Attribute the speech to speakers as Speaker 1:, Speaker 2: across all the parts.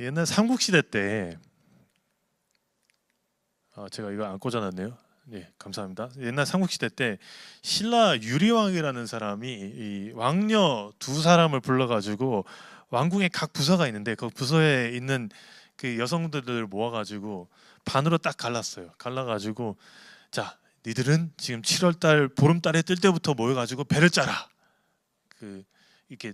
Speaker 1: 옛날 삼국시대 때 제가 이거 안 꽂아놨네요. 네, 감사합니다. 옛날 삼국시대 때 신라 유리왕이라는 사람이 이 왕녀 두 사람을 불러가지고 왕궁에 각 부서가 있는데 그 부서에 있는 그 여성들을 모아가지고 반으로 딱 갈랐어요. 갈라가지고 자, 니들은 지금 7월달 보름달에 뜰 때부터 모여가지고 배를 짜라. 그 이렇게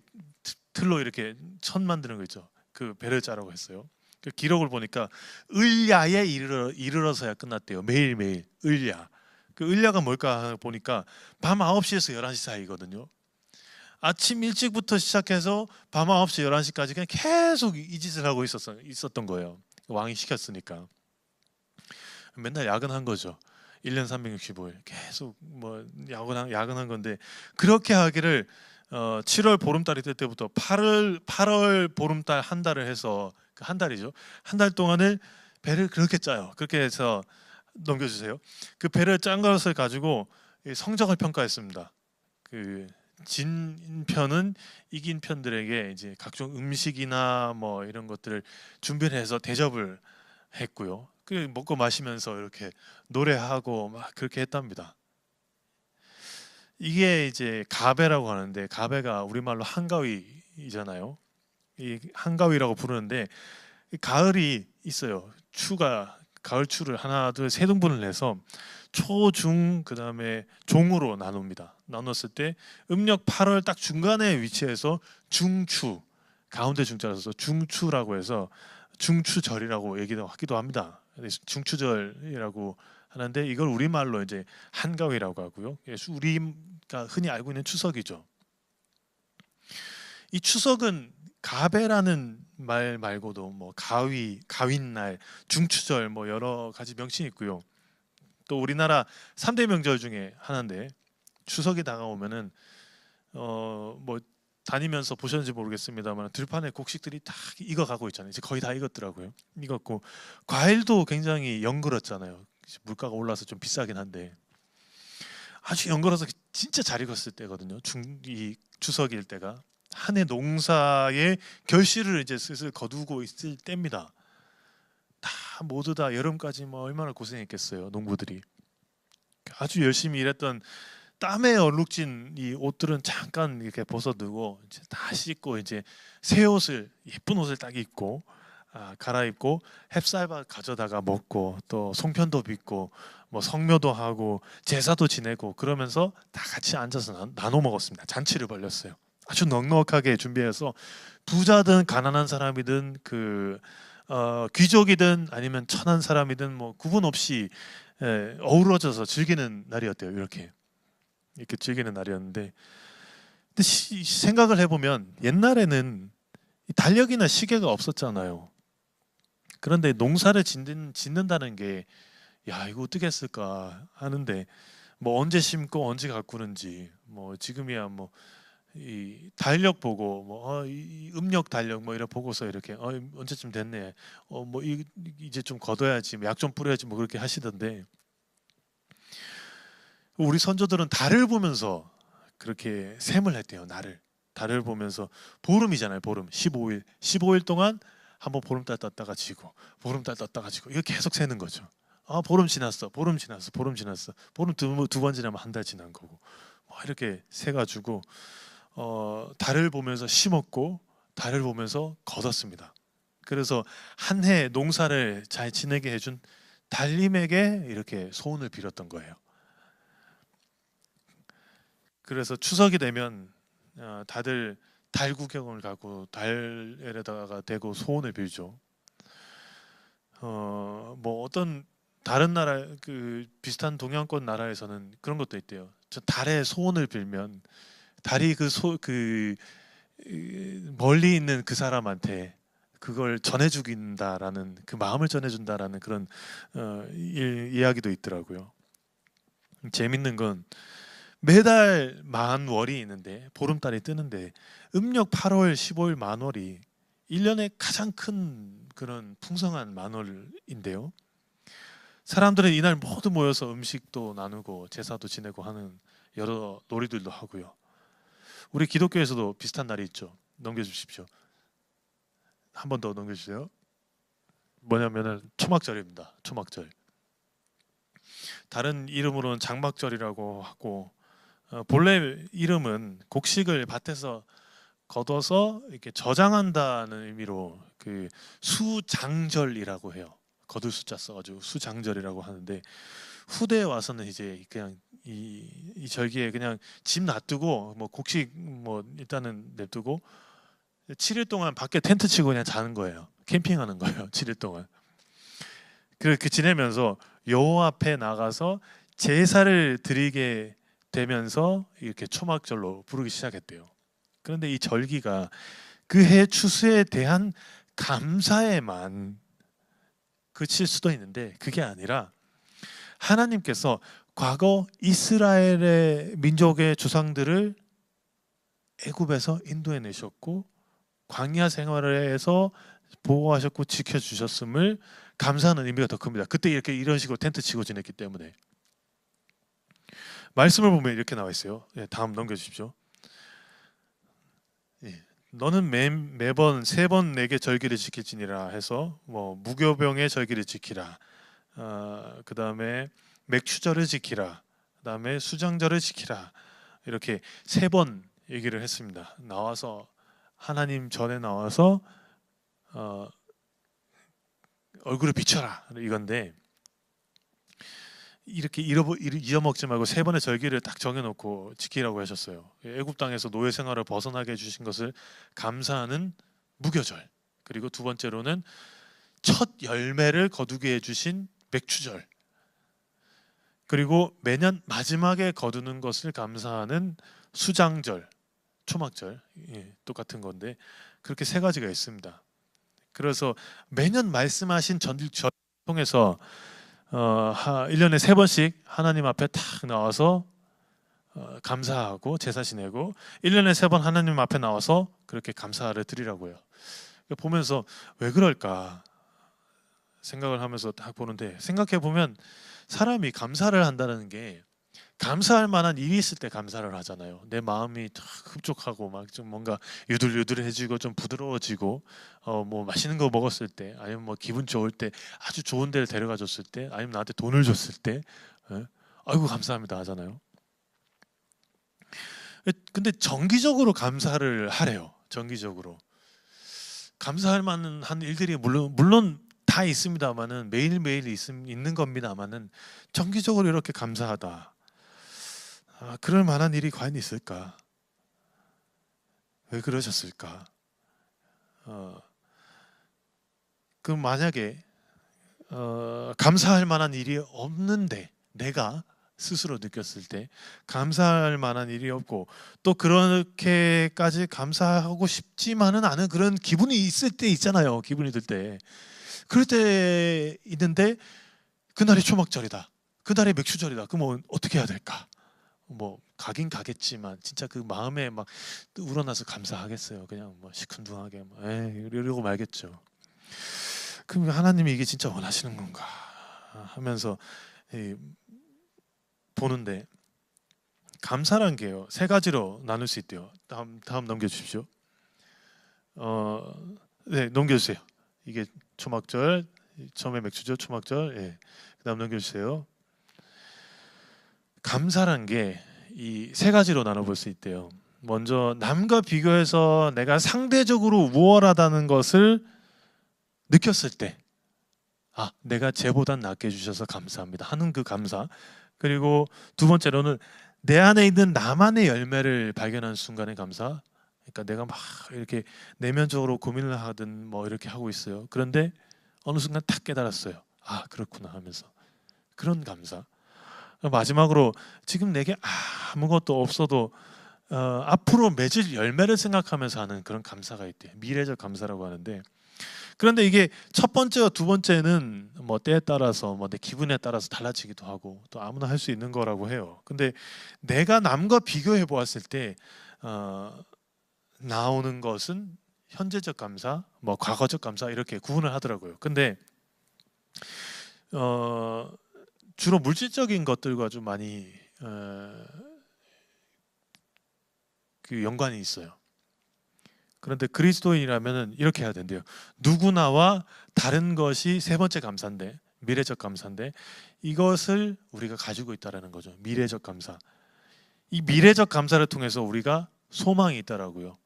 Speaker 1: 틀로 이렇게 천 만드는 거 있죠. 그 배를 짜라고 했어요. 그 기록을 보니까 을야에 이르러서야 끝났대요. 매일매일 을야. 그 을야가 뭘까 보니까 밤 9시에서 11시 사이거든요. 아침 일찍부터 시작해서 밤 9시, 11시까지 그냥 계속 이 짓을 하고 있었던 거예요. 왕이 시켰으니까. 맨날 야근한 거죠. 1년 365일 계속 뭐 야근한 건데 그렇게 하기를 7월 보름달이 뜰 때부터 8월 보름달 한 달을 해서 그 한 달이죠. 한 달 동안을 배를 그렇게 짜요. 그렇게 해서 넘겨주세요. 그 배를 짠 것을 가지고 성적을 평가했습니다. 그 진 편은 이긴 편들에게 이제 각종 음식이나 뭐 이런 것들을 준비를 해서 대접을 했고요. 그 먹고 마시면서 이렇게 노래하고 막 그렇게 했답니다. 이게 이제 가배라고 하는데 가배가 우리말로 한가위잖아요. 이 한가위라고 부르는데 가을이 있어요. 추가 가을 추를 하나 둘 세 등분을 해서 초, 중, 그다음에 종으로 나눕니다. 나눴을 때 음력 8월 딱 중간에 위치해서 중추 가운데 중자라서 중추라고 해서 중추절이라고 얘기도 하기도 합니다. 중추절이라고 하는데 이걸 우리말로 이제 한가위라고 하고요. 우리가 흔히 알고 있는 추석이죠. 이 추석은 가배라는 말 말고도 뭐 가위, 가윈날, 중추절 뭐 여러 가지 명칭이 있고요. 또 우리나라 3대 명절 중에 하나인데 추석이 다가오면은 뭐 다니면서 보셨는지 모르겠습니다만 들판에 곡식들이 다 익어가고 있잖아요. 이제 거의 다 익었더라고요. 익었고 과일도 굉장히 연그렀잖아요. 물가가 올라서 좀 비싸긴 한데 아주 연그러서 진짜 잘 익었을 때거든요. 이 추석일 때가 한 해 농사의 결실을 이제 슬슬 거두고 있을 때입니다. 다 모두 다 여름까지 뭐 얼마나 고생했겠어요, 농부들이. 아주 열심히 일했던 땀에 얼룩진 이 옷들은 잠깐 이렇게 벗어두고 이제 다 씻고 이제 새 옷을 예쁜 옷을 딱 입고 갈아입고 햅쌀밥 가져다가 먹고 또 송편도 빚고 뭐 성묘도 하고 제사도 지내고 그러면서 다 같이 앉아서 나눠 먹었습니다. 잔치를 벌였어요. 아주 넉넉하게 준비해서 부자든 가난한 사람이든 그 귀족이든 아니면 천한 사람이든 뭐 구분 없이 어우러져서 즐기는 날이었대요. 이렇게 즐기는 날이었는데 근데 생각을 해보면 옛날에는 달력이나 시계가 없었잖아요. 그런데 농사를 짓는다는 게 야 이거 어떻게 했을까 하는데 뭐 언제 심고 언제 가꾸는지 뭐 지금이야 뭐 이 달력 보고 뭐 이 음력 달력 뭐 이런 보고서 이렇게 언제쯤 됐네 뭐 이제 좀 걷어야지 약 좀 뿌려야지 뭐 그렇게 하시던데 우리 선조들은 달을 보면서 그렇게 셈을 했대요. 달을 보면서 보름이잖아요. 보름 15일 동안 한번 보름달 떴다가 지고 보름달 떴다가 지고 이거 계속 세는 거죠. 보름 지났어 보름 지났어 보름 지났어 보름 두 번 지나면 한 달 지난 거고 뭐 이렇게 세 가지고 달을 보면서 심었고 달을 보면서 거뒀습니다. 그래서 한 해 농사를 잘 지내게 해준 달님에게 이렇게 소원을 빌었던 거예요. 그래서 추석이 되면 다들 달 구경을 가고 달에다가 대고 소원을 빌죠. 뭐 어떤 다른 나라 그 비슷한 동양권 나라에서는 그런 것도 있대요. 저 달에 소원을 빌면 달이 그 멀리 있는 그 사람한테 그걸 전해주긴다라는 그 마음을 전해준다라는 그런 이야기도 있더라고요. 재밌는 건 매달 만월이 있는데 보름달이 뜨는데 음력 8월 15일 만월이 1년에 가장 큰 그런 풍성한 만월인데요. 사람들은 이날 모두 모여서 음식도 나누고 제사도 지내고 하는 여러 놀이들도 하고요. 우리 기독교에서도 비슷한 날이 있죠. 넘겨주십시오. 한 번 더 넘겨주세요. 뭐냐면은 초막절입니다. 초막절. 다른 이름으로는 장막절이라고 하고 본래 이름은 곡식을 밭에서 걷어서 이렇게 저장한다는 의미로 그 수장절이라고 해요. 거둘 숫자 써가지고 수장절이라고 하는데 후대에 와서는 이제 그냥 이 절기에 그냥 집 놔두고 뭐 곡식 뭐 일단은 냅두고 7일 동안 밖에 텐트 치고 그냥 자는 거예요. 캠핑하는 거예요. 7일 동안. 그렇게 지내면서 여호와 앞에 나가서 제사를 드리게 되면서 이렇게 초막절로 부르기 시작했대요. 그런데 이 절기가 그 해 추수에 대한 감사에만 그칠 수도 있는데 그게 아니라 하나님께서 과거 이스라엘의 민족의 조상들을 애굽에서 인도해 내셨고 광야 생활에서 보호하셨고 지켜주셨음을 감사하는 의미가 더 큽니다. 그때 이렇게 이런 식으로 텐트 치고 지냈기 때문에. 말씀을 보면 이렇게 나와 있어요. 다음 넘겨주십시오. 너는 매번 3번 내게 절기를 지킬지니라 해서 뭐 무교병의 절기를 지키라. 그 다음에 맥추절을 지키라. 그 다음에 수장절을 지키라. 이렇게 3번 얘기를 했습니다. 나와서 하나님 전에 나와서 얼굴을 비춰라 이건데 이렇게 잊어먹지 말고 3번의 절기를 딱 정해놓고 지키라고 하셨어요. 애굽 땅에서 노예 생활을 벗어나게 해주신 것을 감사하는 무교절, 그리고 두 번째로는 첫 열매를 거두게 해주신 맥추절, 그리고 매년 마지막에 거두는 것을 감사하는 수장절, 초막절, 똑같은 건데 그렇게 3가지가 있습니다. 그래서 매년 말씀하신 전일 통해서 1년에 3번씩 하나님 앞에 탁 나와서 감사하고 제사 지내고 1년에 3번 하나님 앞에 나와서 그렇게 감사를 드리라고요. 보면서 왜 그럴까 생각을 하면서 딱 보는데, 생각해 보면 사람이 감사를 한다는 게 감사할 만한 일이 있을 때 감사를 하잖아요. 내 마음이 흡족하고 막 좀 뭔가 유들유들해지고 좀 부드러워지고 뭐 맛있는 거 먹었을 때, 아니면 뭐 기분 좋을 때, 아주 좋은 데를 데려가 줬을 때, 아니면 나한테 돈을 줬을 때 아이고 감사합니다 하잖아요. 근데 정기적으로 감사를 하래요. 정기적으로 감사할 만한 일들이 물론 다 있습니다만은 매일매일 있는 겁니다만은 정기적으로 이렇게 감사하다, 그럴 만한 일이 과연 있을까? 왜 그러셨을까? 그럼 만약에 감사할 만한 일이 없는데, 내가 스스로 느꼈을 때 감사할 만한 일이 없고 또 그렇게까지 감사하고 싶지만은 않은 그런 기분이 있을 때 있잖아요. 기분이 들 때. 그럴 때 있는데 그날이 초막절이다, 그날이 맥주절이다. 그러면 어떻게 해야 될까? 뭐 가긴 가겠지만 진짜 그 마음에 막 우러나서 감사하겠어요? 그냥 뭐 시큰둥하게 이러고 말겠죠. 그럼 하나님이 이게 진짜 원하시는 건가 하면서 보는데, 감사란 게요 3가지로 나눌 수 있대요. 다음 넘겨주십시오. 네, 넘겨주세요. 이게 초막절, 처음에 맥주절, 초막절. 그다음 넘겨주세요. 감사란 게 이 3가지로 나눠볼 수 있대요. 먼저 남과 비교해서 내가 상대적으로 우월하다는 것을 느꼈을 때, 내가 쟤보단 낫게 해주셔서 감사합니다 하는 그 감사. 그리고 두 번째로는 내 안에 있는 나만의 열매를 발견한 순간의 감사. 그러니까 내가 막 이렇게 내면적으로 고민을 하든 뭐 이렇게 하고 있어요. 그런데 어느 순간 탁 깨달았어요. 그렇구나 하면서 그런 감사. 마지막으로 지금 내게 아무것도 없어도 앞으로 맺을 열매를 생각하면서 하는 그런 감사가 있대요. 미래적 감사라고 하는데, 그런데 이게 첫 번째와 두 번째는 뭐 때에 따라서 뭐 내 기분에 따라서 달라지기도 하고 또 아무나 할 수 있는 거라고 해요. 근데 내가 남과 비교해 보았을 때 나오는 것은 현재적 감사, 뭐 과거적 감사 이렇게 구분을 하더라고요. 근데 주로 물질적인 것들과 좀 많이 그 연관이 있어요. 그런데 그리스도인이라면 이렇게 해야 된대요. 누구나와 다른 것이 세 번째 감사인데, 미래적 감사인데, 이것을 우리가 가지고 있다라는 거죠. 미래적 감사. 이 미래적 감사를 통해서 우리가 소망이 있다라고요.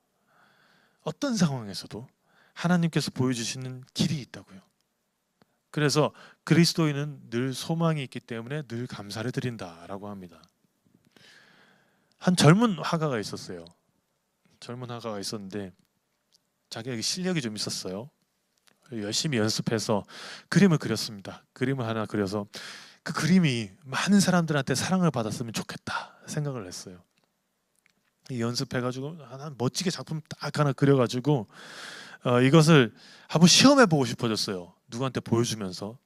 Speaker 1: 어떤 상황에서도 하나님께서 보여주시는 길이 있다고요. 그래서 그리스도인은 늘 소망이 있기 때문에 늘 감사를 드린다라고 합니다. 한 젊은 화가가 있었어요. 젊은 화가가 있었는데 자기에게 실력이 좀 있었어요. 열심히 연습해서 그림을 그렸습니다. 그림을 하나 그려서 그 그림이 많은 사람들한테 사랑을 받았으면 좋겠다 생각을 했어요. 연습해가지고 하나 멋지게 작품 딱 하나 그려가지고 이것을 한번 시험해보고 싶어졌어요. 누구한테 보여주면서.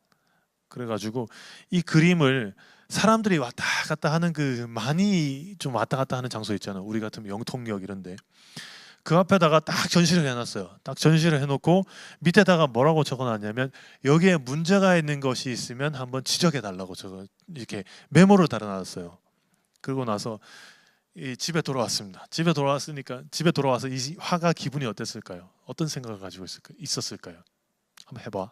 Speaker 1: 그래가지고 이 그림을 사람들이 왔다 갔다 하는 그 많이 좀 왔다 갔다 하는 장소 있잖아요. 우리 같으면 영통역 이런데 그 앞에다가 딱 전시를 해놨어요. 딱 전시를 해놓고 밑에다가 뭐라고 적어놨냐면 여기에 문제가 있는 것이 있으면 한번 지적해달라고 이렇게 메모를 달아놨어요. 그러고 나서 집에 돌아왔습니다. 집에 돌아와서 이 화가 기분이 어땠을까요? 어떤 생각을 가지고 있었을까요? 한번 해봐.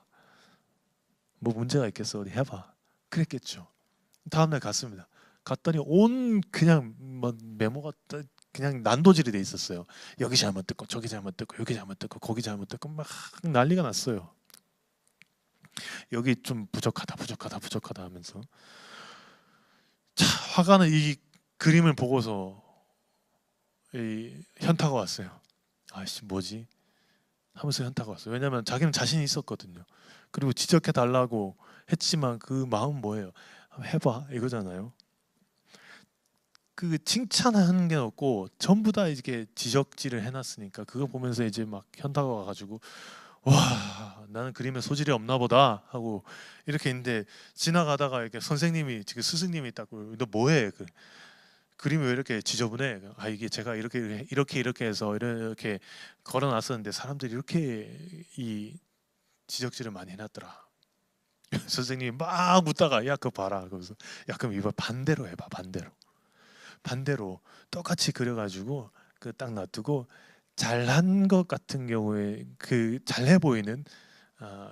Speaker 1: 뭐 문제가 있겠어? 어디 해봐. 그랬겠죠. 다음날 갔습니다. 갔더니 온 그냥 뭐 메모가 그냥 난도질이 돼 있었어요. 여기 잘못 뜯고 저기 잘못 뜯고 여기 잘못 뜯고 거기 잘못 뜯고 막 난리가 났어요. 여기 좀 부족하다 하면서 자, 화가는 이 그림을 보고서 이 현타가 왔어요. 아이씨 뭐지? 하면서 현타가 왔어요. 왜냐하면 자기는 자신이 있었거든요. 그리고 지적해 달라고 했지만 그 마음 뭐예요? 한번 해봐 이거잖아요. 그 칭찬하는 게 없고 전부 다 이렇게 지적질을 해놨으니까 그거 보면서 이제 막 현타가 와가지고 와 나는 그림에 소질이 없나 보다 하고 이렇게 있는데 지나가다가 이렇게 선생님이 지금 스승님이 딱 너 뭐해? 그 그림이 왜 이렇게 지저분해? 아 이게 제가 이렇게 해서 이렇게 걸어놨었는데 사람들이 이렇게 이 지적질을 많이 해놨더라. 선생님이 막 웃다가 야 그거 봐라. 그러면서 야 그럼 이거 반대로 해봐 반대로 똑같이 그려가지고 그 딱 놔두고 잘한 것 같은 경우에 그 잘해 보이는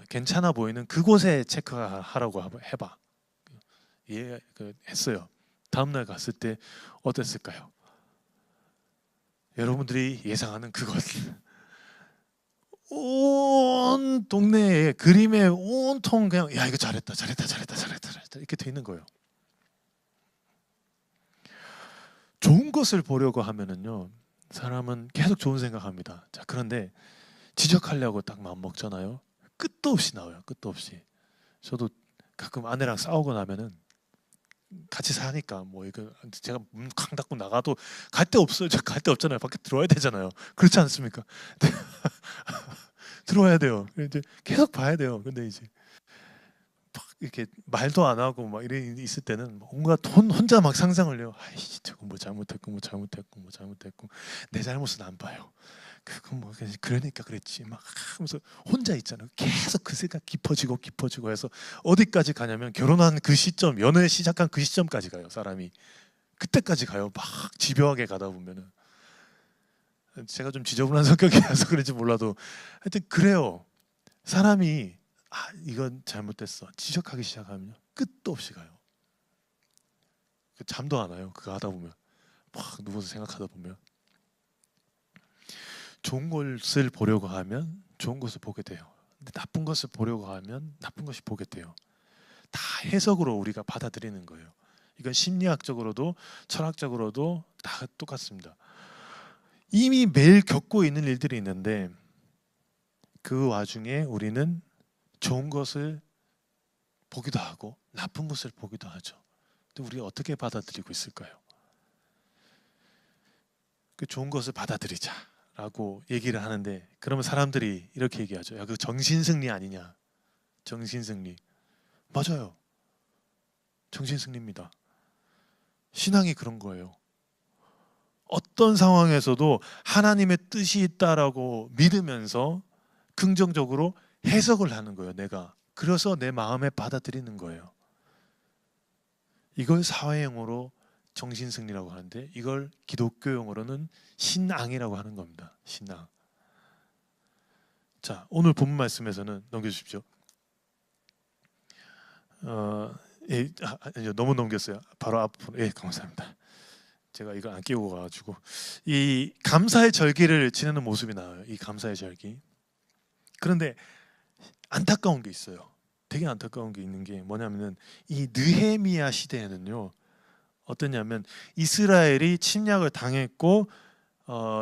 Speaker 1: 괜찮아 보이는 그곳에 체크하라고 해봐. 예, 했어요. 다음날 갔을 때 어땠을까요? 여러분들이 예상하는 그것 온 동네에 그림에 온통 그냥 야 이거 잘했다 이렇게 돼 있는 거예요. 좋은 것을 보려고 하면은요 사람은 계속 좋은 생각합니다. 자 그런데 지적하려고 딱 마음 먹잖아요. 끝도 없이 나와요. 끝도 없이. 저도 가끔 아내랑 싸우고 나면은 같이 사니까 뭐 이거 제가 문 쾅 닫고 나가도 갈 데 없어요. 저 갈 데 없잖아요. 밖에 들어와야 되잖아요. 그렇지 않습니까? 들어와야 돼요. 이제 계속 봐야 돼요. 근데 이제 막 이렇게 말도 안 하고 막 이래 있을 때는 뭔가 혼자 막 상상을 해요. 아이씨 저거 뭐 잘못했고 내 잘못은 안 봐요. 그건 뭐 그러니까 그랬지 막 하면서 혼자 있잖아요. 계속 그 생각 깊어지고 해서 어디까지 가냐면 결혼한 그 시점, 연애 시작한 그 시점까지 가요. 사람이 그때까지 가요. 막 집요하게 가다 보면은 제가 좀 지저분한 성격이라서 그런지 몰라도 하여튼 그래요. 사람이 이건 잘못됐어 지적하기 시작하면 끝도 없이 가요. 잠도 안 와요. 그거 하다 보면 막 누워서 생각하다 보면 좋은 것을 보려고 하면 좋은 것을 보게 돼요. 근데 나쁜 것을 보려고 하면 나쁜 것이 보게 돼요. 다 해석으로 우리가 받아들이는 거예요. 이건 심리학적으로도 철학적으로도 다 똑같습니다. 이미 매일 겪고 있는 일들이 있는데 그 와중에 우리는 좋은 것을 보기도 하고 나쁜 것을 보기도 하죠. 근데 우리가 어떻게 받아들이고 있을까요? 그 좋은 것을 받아들이자라고 얘기를 하는데 그러면 사람들이 이렇게 얘기하죠. 야, 그 정신승리 아니냐? 정신승리. 맞아요. 정신승리입니다. 신앙이 그런 거예요. 어떤 상황에서도 하나님의 뜻이 있다라고 믿으면서 긍정적으로 해석을 하는 거예요. 내가. 그래서 내 마음에 받아들이는 거예요. 이걸 사회용어로 정신승리라고 하는데 이걸 기독교 용어로는 신앙이라고 하는 겁니다. 신앙. 자, 오늘 본문 말씀에서는 넘겨주십시오. 아니요, 너무 넘겼어요. 바로 앞으로. 예, 감사합니다. 제가 이걸 안 끼고 가가지고 이 감사의 절기를 지내는 모습이 나와요. 이 감사의 절기. 그런데 안타까운 게 있어요. 되게 안타까운 게 있는 게 뭐냐면은 이 느헤미야 시대에는요, 어떠냐면 이스라엘이 침략을 당했고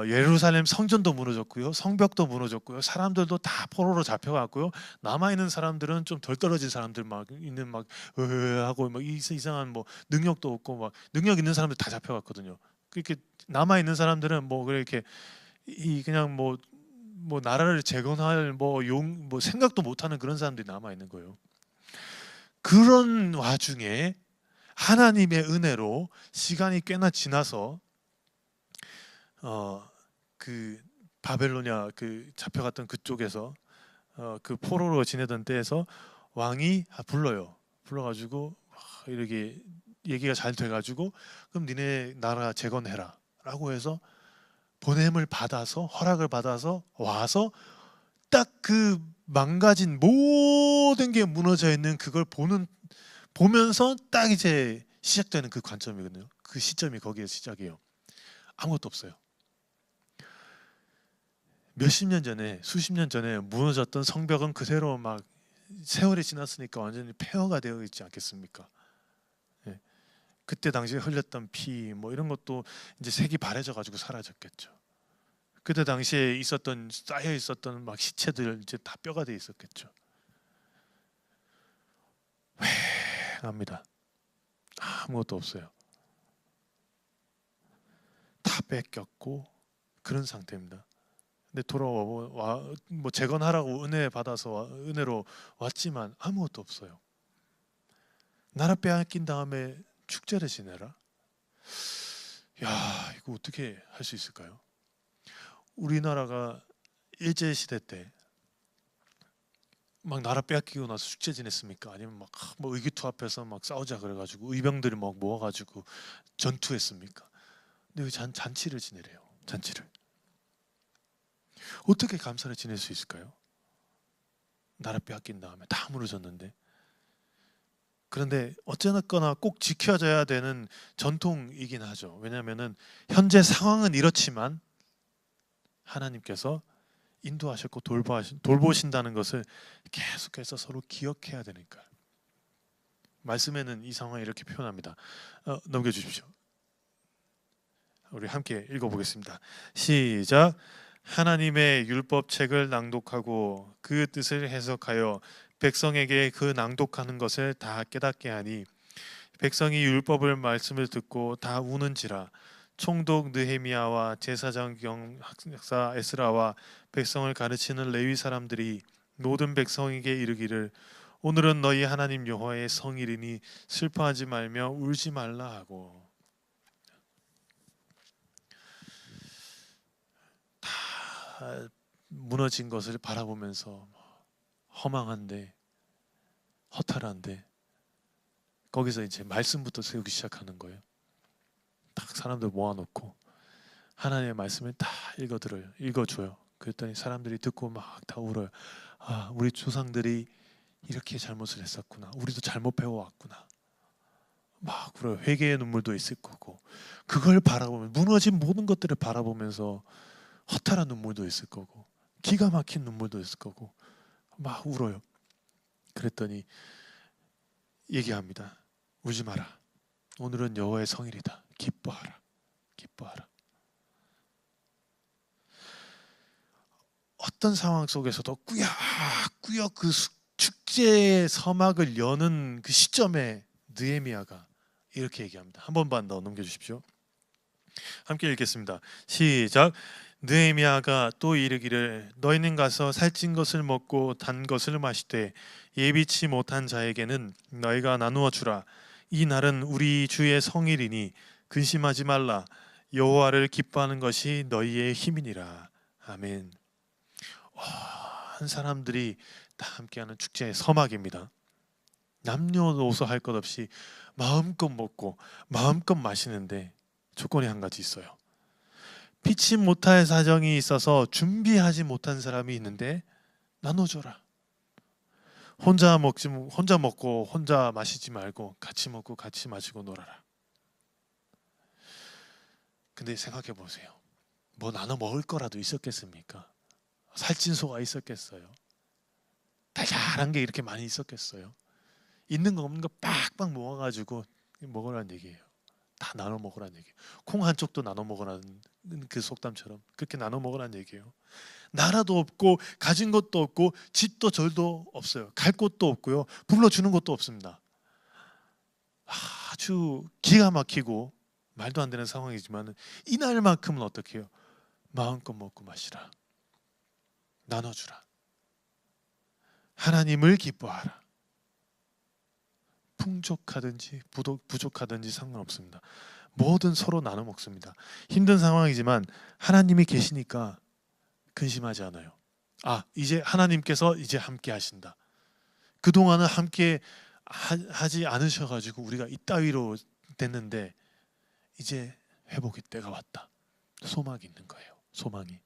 Speaker 1: 예루살렘 성전도 무너졌고요, 성벽도 무너졌고요, 사람들도 다 포로로 잡혀갔고요. 남아 있는 사람들은 좀 덜 떨어진 사람들 막 있는 막 하고 막 이상한 뭐 능력도 없고 막 능력 있는 사람들 다 잡혀갔거든요. 그렇게 남아 있는 사람들은 뭐 그렇게 이 그냥 뭐 나라를 재건할 뭐 생각도 못하는 그런 사람들이 남아 있는 거예요. 그런 와중에 하나님의 은혜로 시간이 꽤나 지나서 그 바벨로냐 그 잡혀갔던 그쪽에서 그 포로로 지내던 때에서 왕이 불러가지고 이렇게 얘기가 잘 돼가지고 그럼 니네 나라 재건해라라고 해서 보냄을 받아서 허락을 받아서 와서 딱 그 망가진 모든 게 무너져 있는 그걸 보면서 딱 이제 시작되는 그 관점이거든요. 그 시점이 거기에 시작이에요. 아무것도 없어요. 몇십 년 전에, 수십 년 전에 무너졌던 성벽은 그대로 막 세월이 지났으니까 완전히 폐허가 되어 있지 않겠습니까? 예. 그때 당시에 흘렸던 피 뭐 이런 것도 이제 색이 바래져 가지고 사라졌겠죠. 그때 당시에 쌓여 있었던 막 시체들 이제 다 뼈가 돼 있었겠죠. 회합니다. 아무것도 없어요. 다 뺏겼고 그런 상태입니다. 근데 돌아와 뭐 재건하라고 은혜로 왔지만 아무것도 없어요. 나라 빼앗긴 다음에 축제를 지내라? 야, 이거 어떻게 할 수 있을까요? 우리나라가 일제 시대 때 막 나라 빼앗기고 나서 축제 지냈습니까? 아니면 막 뭐 의기투합해서 막 싸우자 그래가지고 의병들이 막 모아가지고 전투했습니까? 근데 왜 잔치를 지내래요? 잔치를 어떻게 감사를 지낼 수 있을까요? 나라 빼앗긴 다음에 다 무너졌는데. 그런데 어쨌거나 꼭 지켜져야 되는 전통이긴 하죠. 왜냐하면은 현재 상황은 이렇지만 하나님께서 인도하셨고 돌보신다는 것을 계속해서 서로 기억해야 되니까. 말씀에는 이 상황을 이렇게 표현합니다. 넘겨주십시오. 우리 함께 읽어보겠습니다. 시작. 하나님의 율법책을 낭독하고 그 뜻을 해석하여 백성에게 그 낭독하는 것을 다 깨닫게 하니 백성이 율법을 말씀을 듣고 다 우는지라. 총독 느헤미야와 제사장 경학사 에스라와 백성을 가르치는 레위 사람들이 모든 백성에게 이르기를 오늘은 너희 하나님 여호와의 성일이니 슬퍼하지 말며 울지 말라 하고. 다 무너진 것을 바라보면서 허망한데 허탈한데 거기서 이제 말씀부터 세우기 시작하는 거예요. 딱 사람들 모아놓고 하나님의 말씀을 다 읽어줘요. 그랬더니 사람들이 듣고 막 다 울어요. 아, 우리 조상들이 이렇게 잘못을 했었구나. 우리도 잘못 배워왔구나. 막 울어요. 회개의 눈물도 있을 거고 그걸 바라보면 무너진 모든 것들을 바라보면서 허탈한 눈물도 있을 거고 기가 막힌 눈물도 있을 거고 막 울어요. 그랬더니 얘기합니다. 울지 마라. 오늘은 여호와의 성일이다. 기뻐하라. 기뻐하라. 어떤 상황 속에서도 꾸역꾸역 그 축제의 서막을 여는 그 시점에 느헤미야가 이렇게 얘기합니다. 한 번만 더 넘겨주십시오. 함께 읽겠습니다. 시작. 느헤미야가 또 이르기를 너희는 가서 살찐 것을 먹고 단 것을 마시되 예비치 못한 자에게는 너희가 나누어 주라. 이 날은 우리 주의 성일이니 근심하지 말라. 여호와를 기뻐하는 것이 너희의 힘이니라. 아멘. 한 사람들이 다 함께하는 축제의 서막입니다. 남녀노소 할 것 없이 마음껏 먹고 마음껏 마시는데 조건이 한 가지 있어요. 피치 못할 사정이 있어서 준비하지 못한 사람이 있는데 나눠줘라. 혼자 먹고 혼자 마시지 말고 같이 먹고 같이 마시고 놀아라. 근데 생각해 보세요. 뭐 나눠 먹을 거라도 있었겠습니까? 살찐 소가 있었겠어요? 달달한 게 이렇게 많이 있었겠어요? 있는 거 없는 거 빡빡 모아가지고 먹으라는 얘기예요. 다 나눠 먹으라는 얘기예요. 콩 한 쪽도 나눠 먹으라는 그 속담처럼 그렇게 나눠 먹으라는 얘기예요. 나라도 없고 가진 것도 없고 집도 절도 없어요. 갈 곳도 없고요. 불러주는 것도 없습니다. 아주 기가 막히고 말도 안 되는 상황이지만 이날만큼은 어떻게 해요? 마음껏 먹고 마시라. 나눠주라. 하나님을 기뻐하라. 풍족하든지 부족하든지 상관없습니다. 뭐든 서로 나눠 먹습니다. 힘든 상황이지만 하나님이 계시니까 근심하지 않아요. 이제 하나님께서 이제 함께 하신다. 그동안은 함께 하지 않으셔가지고 우리가 이따위로 됐는데 이제 회복의 때가 왔다. 소망이 있는 거예요. 소망이.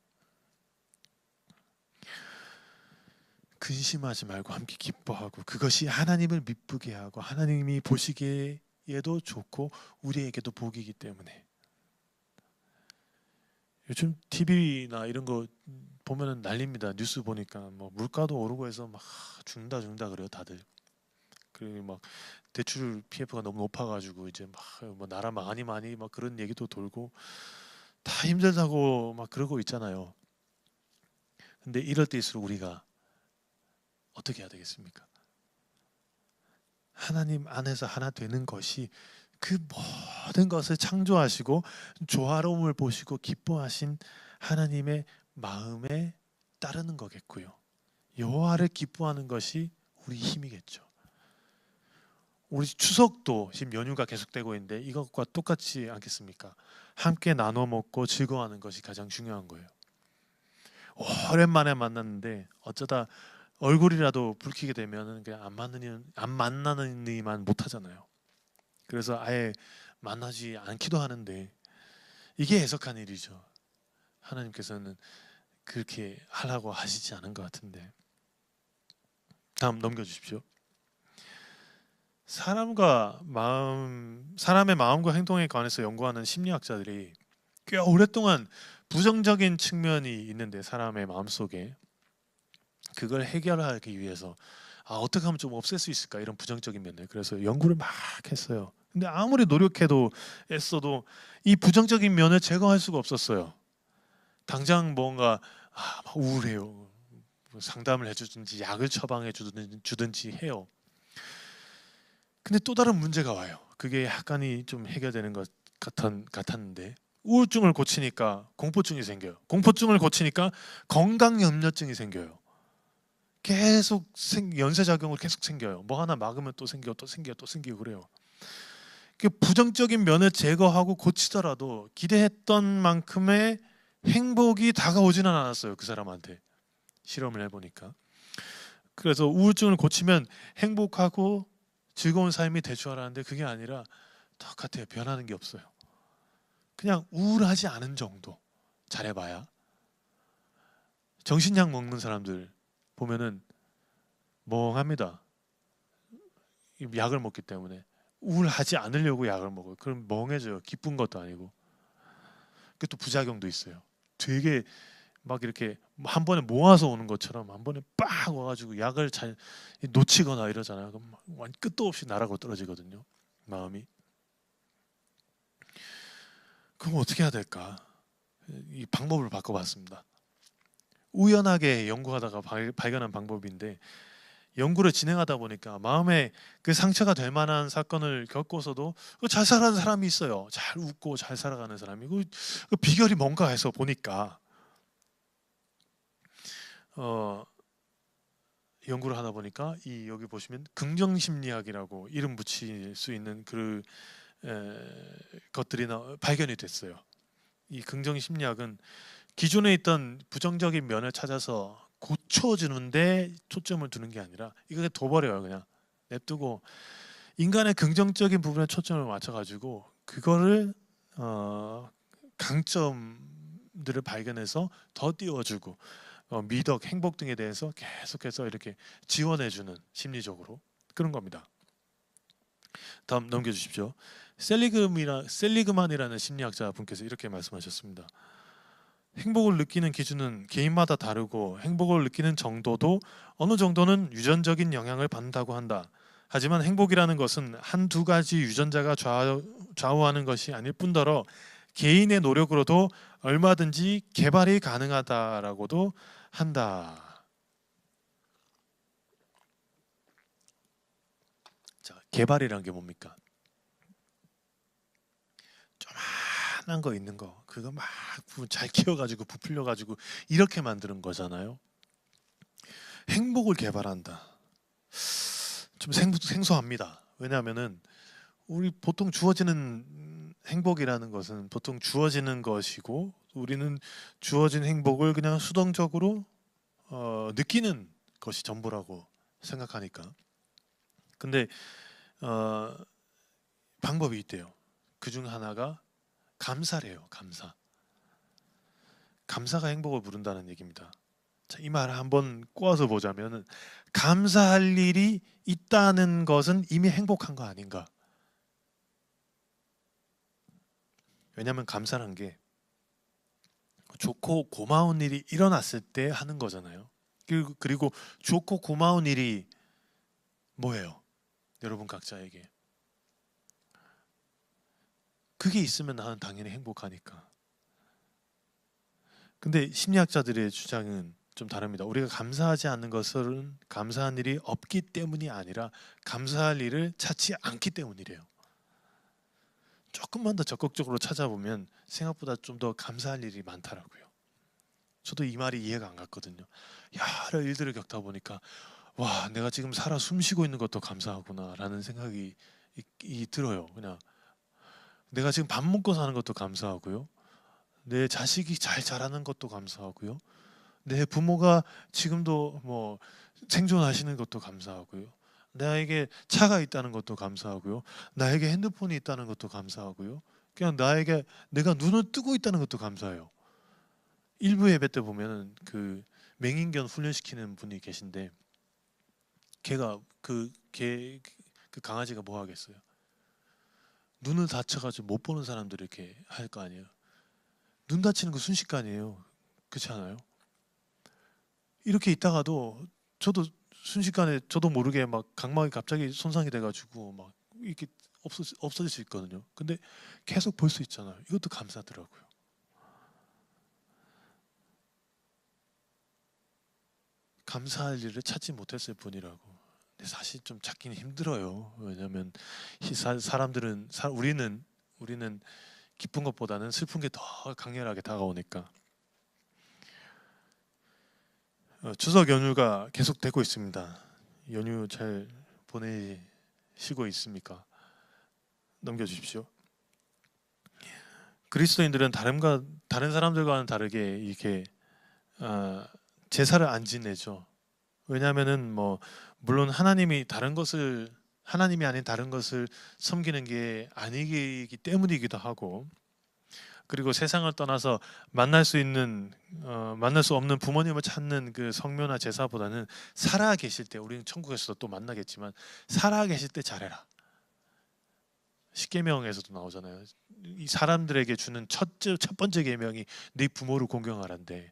Speaker 1: 근심하지 말고 함께 기뻐하고 그것이 하나님을 미쁘게 하고 하나님이 보시기에도 좋고 우리에게도 복이기 때문에. 요즘 TV나 이런 거 보면은 난립니다. 뉴스 보니까 뭐 물가도 오르고 해서 막 죽는다 그래요 다들. 그리고 막 대출 PF가 너무 높아가지고 이제 막 뭐 나라 많이 막 그런 얘기도 돌고 다 힘들다고 막 그러고 있잖아요. 근데 이럴 때일수록 우리가 어떻게 해야 되겠습니까? 하나님 안에서 하나 되는 것이 그 모든 것을 창조하시고 조화로움을 보시고 기뻐하신 하나님의 마음에 따르는 거겠고요. 여호와를 기뻐하는 것이 우리 힘이겠죠. 우리 추석도 지금 연휴가 계속되고 있는데 이것과 똑같지 않겠습니까? 함께 나눠 먹고 즐거워하는 것이 가장 중요한 거예요. 오랜만에 만났는데 어쩌다 얼굴이라도 붉히게 되면 그냥 안 만나느니만 못하잖아요. 그래서 아예 만나지 않기도 하는데 이게 애석한 일이죠. 하나님께서는 그렇게 하라고 하시지 않은 것 같은데. 다음 넘겨주십시오. 사람의 마음과 행동에 관해서 연구하는 심리학자들이 꽤 오랫동안 부정적인 측면이 있는데 사람의 마음 속에 그걸 해결하기 위해서 어떻게 하면 좀 없앨 수 있을까 이런 부정적인 면을 그래서 연구를 막 했어요. 근데 아무리 노력해도 애써도 이 부정적인 면을 제거할 수가 없었어요. 당장 뭔가 막 우울해요. 상담을 해주든지 약을 처방해 주든지 해요. 근데 또 다른 문제가 와요. 그게 약간이 좀 해결되는 것 같았는데 우울증을 고치니까 공포증이 생겨요. 공포증을 고치니까 건강염려증이 생겨요. 계속 연쇄작용을 계속 생겨요. 뭐 하나 막으면 또 생기고 또 생기고 그래요. 부정적인 면을 제거하고 고치더라도 기대했던 만큼의 행복이 다가오지는 않았어요. 그 사람한테. 실험을 해보니까. 그래서 우울증을 고치면 행복하고 즐거운 삶이 될 줄 알았는데 그게 아니라 똑같아요. 변하는 게 없어요. 그냥 우울하지 않은 정도. 잘해봐야. 정신약 먹는 사람들 보면은 멍합니다. 약을 먹기 때문에 우울하지 않으려고 약을 먹어요. 그럼 멍해져요. 기쁜 것도 아니고. 그 또 부작용도 있어요. 되게 막 이렇게 한 번에 모아서 오는 것처럼 한 번에 빡 와가지고 약을 잘 놓치거나 이러잖아요. 그럼 완전 끝도 없이 나라고 떨어지거든요. 마음이. 그럼 어떻게 해야 될까? 이 방법을 바꿔봤습니다. 우연하게 연구하다가 발견한 방법인데 연구를 진행하다 보니까 마음에 그 상처가 될 만한 사건을 겪고서도 잘 살아가는 사람이 있어요. 잘 웃고 잘 살아가는 사람이. 그 비결이 뭔가 해서 보니까 연구를 하다 보니까 여기 보시면 긍정심리학이라고 이름 붙일 수 있는 것들이 발견이 됐어요. 이 긍정심리학은 기존에 있던 부정적인 면을 찾아서 고쳐주는데 초점을 두는 게 아니라 이거 둬버려요. 그냥 냅두고 인간의 긍정적인 부분에 초점을 맞춰가지고 그거를 강점들을 발견해서 더 띄워주고 미덕, 행복 등에 대해서 계속해서 이렇게 지원해주는 심리적으로 그런 겁니다. 다음 넘겨주십시오. 셀리그만이라는 심리학자 분께서 이렇게 말씀하셨습니다. 행복을 느끼는 기준은 개인마다 다르고 행복을 느끼는 정도도 어느 정도는 유전적인 영향을 받는다고 한다. 하지만 행복이라는 것은 한두 가지 유전자가 좌우하는 것이 아닐 뿐더러 개인의 노력으로도 얼마든지 개발이 가능하다라고도 한다. 자, 개발이란 게 뭡니까? 조그만한 거 있는 거 그거 막 잘 키워가지고 부풀려가지고 이렇게 만드는 거잖아요. 행복을 개발한다. 좀 생소합니다. 왜냐하면은 우리 보통 주어지는 행복이라는 것은 보통 주어지는 것이고 우리는 주어진 행복을 그냥 수동적으로 느끼는 것이 전부라고 생각하니까. 근데 방법이 있대요. 그중 하나가 감사래요. 감사가 행복을 부른다는 얘기입니다. 자, 이 말을 한번 꼬아서 보자면 감사할 일이 있다는 것은 이미 행복한 거 아닌가? 왜냐하면 감사란 게 좋고 고마운 일이 일어났을 때 하는 거잖아요. 그리고 좋고 고마운 일이 뭐예요? 여러분 각자에게 그게 있으면 나는 당연히 행복하니까. 근데 심리학자들의 주장은 좀 다릅니다. 우리가 감사하지 않는 것은 감사한 일이 없기 때문이 아니라 감사할 일을 찾지 않기 때문이래요. 조금만 더 적극적으로 찾아보면 생각보다 좀 더 감사할 일이 많더라고요. 저도 이 말이 이해가 안 갔거든요. 여러 일들을 겪다 보니까 와, 내가 지금 살아 숨쉬고 있는 것도 감사하구나라는 생각이 들어요. 그냥 내가 지금 밥 먹고 사는 것도 감사하고요. 내 자식이 잘 자라는 것도 감사하고요. 내 부모가 지금도 뭐 생존하시는 것도 감사하고요. 나에게 차가 있다는 것도 감사하고요. 나에게 핸드폰이 있다는 것도 감사하고요. 그냥 내가 눈을 뜨고 있다는 것도 감사해요. 일부 예배 때 보면은 그 맹인견 훈련시키는 분이 계신데 걔가 그 강아지가 뭐 하겠어요? 눈을 다쳐가지고 못 보는 사람들 이렇게 할 거 아니에요. 눈 다치는 거 순식간이에요. 그렇지 않아요? 이렇게 있다가도 저도 순식간에 저도 모르게 막 각막이 갑자기 손상이 돼가지고 막 이렇게 없어질 수 있거든요. 근데 계속 볼 수 있잖아요. 이것도 감사하더라고요. 감사할 일을 찾지 못했을 뿐이라고. 근데 사실 좀 찾기는 힘들어요. 왜냐하면 우리는 기쁜 것보다는 슬픈 게 더 강렬하게 다가오니까. 추석 연휴가 계속되고 있습니다. 연휴 잘 보내시고 있습니까? 넘겨주십시오. 그리스도인들은 다른 사람들과는 다르게 이렇게 어, 제사를 안 지내죠. 왜냐하면은 뭐 물론 하나님이 아닌 다른 것을 섬기는 게 아니기 때문이기도 하고, 그리고 세상을 떠나서 만날 수 없는 부모님을 찾는 그 성묘나 제사보다는 살아 계실 때, 우리는 천국에서도 또 만나겠지만 살아 계실 때 잘해라. 십계명에서도 나오잖아요. 이 사람들에게 주는 첫 번째 계명이 네 부모를 공경하란데,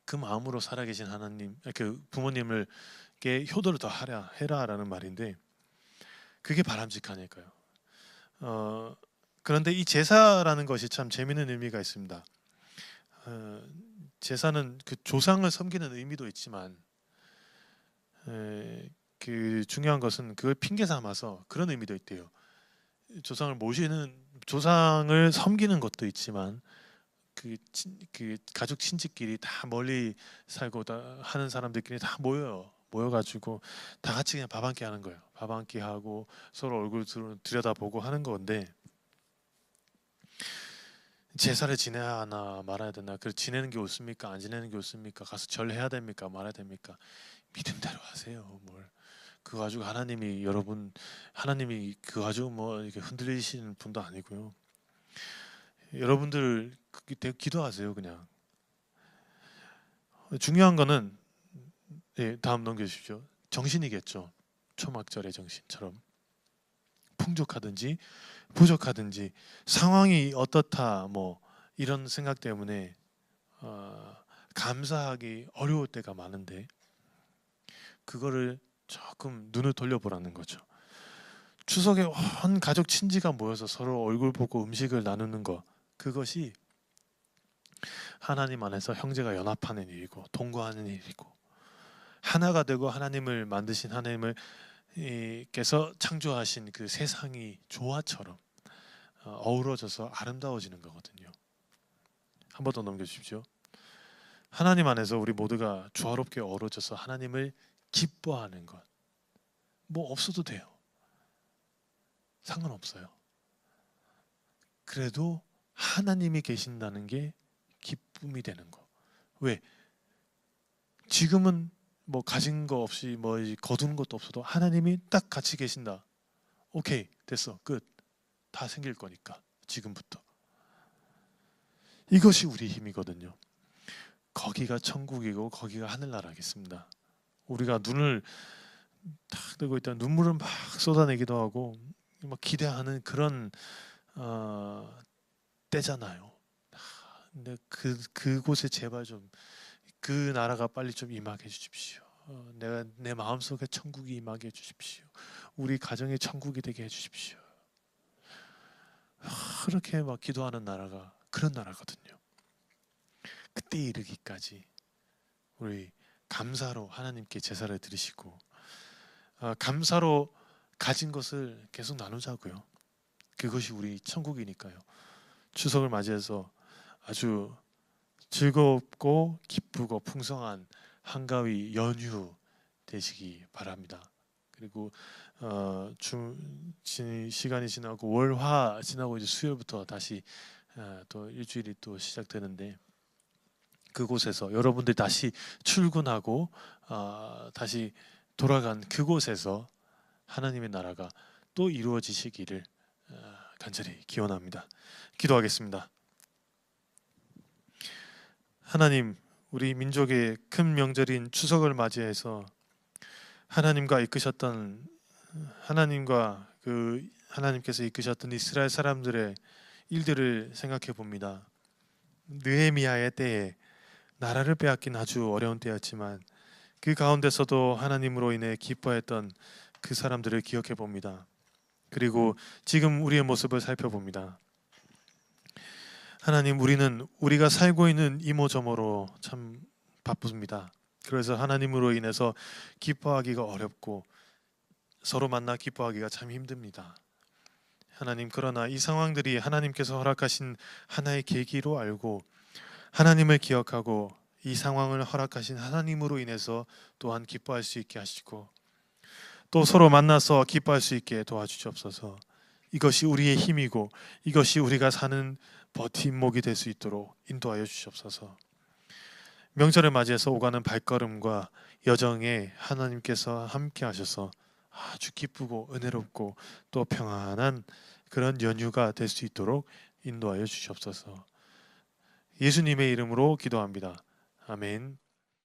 Speaker 1: 그 마음으로 살아계신 하나님, 그 부모님을께 효도를 더 해라라는 말인데, 그게 바람직하니까요. 어, 그런데 이 제사라는 것이 참 재미있는 의미가 있습니다. 어, 제사는 그 조상을 섬기는 의미도 있지만 그 중요한 것은 그걸 핑계 삼아서 그런 의미도 있대요. 조상을 섬기는 것도 있지만 그 가족 친지끼리 다 멀리 살고 다 하는 사람들끼리 다 모여가지고 다 같이 그냥 밥 한 끼 하는 거예요. 밥 한 끼 하고 서로 얼굴 들여다보고 하는 건데, 제사를 지내야 하나 말아야 되나, 그 지내는 게 옳습니까 안 지내는 게 옳습니까, 가서 절해야 됩니까 말아야 됩니까, 믿음대로 하세요. 뭘 그거 가지고 하나님이 그거 가지고 뭐 이렇게 흔들리시는 분도 아니고요. 여러분들 기도하세요. 그냥 중요한 거는 다음 넘겨주십시오. 정신이겠죠. 초막절의 정신처럼 풍족하든지 부족하든지 상황이 어떻다 뭐 이런 생각 때문에 감사하기 어려울 때가 많은데 그거를 조금 눈을 돌려보라는 거죠. 추석에 온 가족 친지가 모여서 서로 얼굴 보고 음식을 나누는 것, 그것이 하나님 안에서 형제가 연합하는 일이고 동거하는 일이고 하나가 되고 하나님을 만드신 하나님을 께서 창조하신 그 세상이 조화처럼 어우러져서 아름다워지는 거거든요. 한 번 더 넘겨주십시오. 하나님 안에서 우리 모두가 조화롭게 어우러져서 하나님을 기뻐하는 것, 뭐 없어도 돼요. 상관없어요. 그래도 하나님이 계신다는 게 기쁨이 되는 거. 왜? 지금은 뭐 가진 거 없이 뭐 거두는 것도 없어도 하나님이 딱 같이 계신다. 오케이, 됐어, 끝. 다 생길 거니까 지금부터. 이것이 우리 힘이거든요. 거기가 천국이고 거기가 하늘나라겠습니다. 우리가 눈을 탁 뜨고 있다 눈물을 막 쏟아내기도 하고 막 기대하는 그런 때잖아요. 근데 그곳에 제발 좀 그 나라가 빨리 좀 임하게 해주십시오. 내가 내 마음속에 천국이 임하게 해주십시오. 우리 가정의 천국이 되게 해주십시오. 그렇게 막 기도하는 나라가 그런 나라거든요. 그때 이르기까지 우리 감사로 하나님께 제사를 드리시고 감사로 가진 것을 계속 나누자고요. 그것이 우리 천국이니까요. 추석을 맞이해서 아주 즐겁고 기쁘고 풍성한 한가위 연휴 되시기 바랍니다. 그리고 시간이 지나고 월화 지나고 이제 수요일부터 다시 또 일주일이 또 시작되는데 그곳에서 여러분들 다시 출근하고 다시 돌아간 그곳에서 하나님의 나라가 또 이루어지시기를 간절히 기원합니다. 기도하겠습니다. 하나님, 우리 민족의 큰 명절인 추석을 맞이해서 하나님과 이끄셨던 하나님과 하나님께서 이끄셨던 이스라엘 사람들의 일들을 생각해 봅니다. 느헤미야의 때에 나라를 빼앗긴 아주 어려운 때였지만 그 가운데서도 하나님으로 인해 기뻐했던 그 사람들을 기억해 봅니다. 그리고 지금 우리의 모습을 살펴봅니다. 하나님, 우리가 살고 있는 이모저모로 참 바쁩니다. 그래서 하나님으로 인해서 기뻐하기가 어렵고 서로 만나 기뻐하기가 참 힘듭니다. 하나님, 그러나 이 상황들이 하나님께서 허락하신 하나의 계기로 알고 하나님을 기억하고 이 상황을 허락하신 하나님으로 인해서 또한 기뻐할 수 있게 하시고 또 서로 만나서 기뻐할 수 있게 도와주시옵소서. 이것이 우리의 힘이고 이것이 우리가 사는 버팀목이 될 수 있도록 인도하여 주시옵소서. 명절을 맞이해서 오가는 발걸음과 여정에 하나님께서 함께 하셔서 아주 기쁘고 은혜롭고 또 평안한 그런 연휴가 될 수 있도록 인도하여 주시옵소서. 예수님의 이름으로 기도합니다. 아멘.